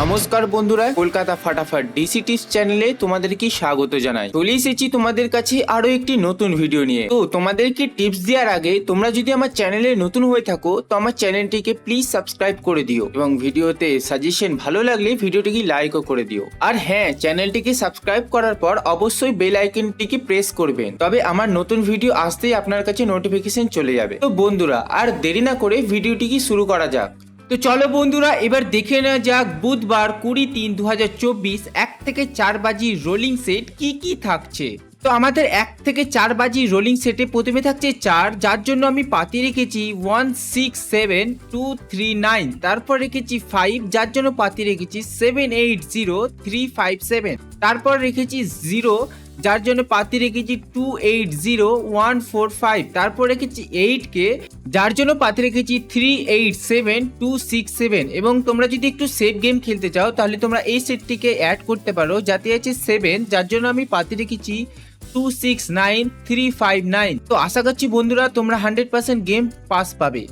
নমস্কার বন্ধুরা, Kolkata ফাটাফাট DC tips চ্যানেলে তোমাদেরকে স্বাগত জানাই। চলে এসেছি তোমাদের কাছে আরো একটি নতুন ভিডিও নিয়ে। তো তোমাদেরকে টিপস দেওয়ার আগে তোমরা যদি আমার চ্যানেলে নতুন হয়ে থাকো তো আমার চ্যানেলটিকে প্লিজ সাবস্ক্রাইব করে দিও এবং ভিডিওতে সাজেশন ভালো লাগলে ভিডিওটিকে লাইকও করে দিও। আর হ্যাঁ, চ্যানেলটিকে সাবস্ক্রাইব করার পর অবশ্যই বেল আইকনটিকে প্রেস করবেন, তবে আমার নতুন ভিডিও আসতেই আপনার কাছে নোটিফিকেশন চলে যাবে। তো বন্ধুরা, আর দেরি না করে ভিডিওটিকে শুরু করা যাক। তো চলো বন্ধুরা, এবার দেখে নেওয়া যাক বুধবার 20/3/2024 1 থেকে 4 বাজি রোলিং সেট কি কি থাকছে। তো আমাদের 1 থেকে 4 বাজি রোলিং সেটে প্রথমে থাকছে 4, যার জন্য আমি পাতি রেখেছি 167239। তারপর রেখেছি 5, যার জন্য পাতি রেখেছি 780357। তারপর রেখেছি 0, যার জন্য পাতি রেখেছি 280145। তারপর রেখেছি 8কে, যার জন্য পাতি রেখেছি 387267। এবং তোমরা যদি একটু সেফ গেম খেলতে চাও তাহলে তোমরা এই সেটটিকে অ্যাড করতে পারো, যাতে আছে 7, যার জন্য আমি পাতি রেখেছি 269359। তো আশা করছি বন্ধুরা তোমরা 100% গেম পাস পাবে।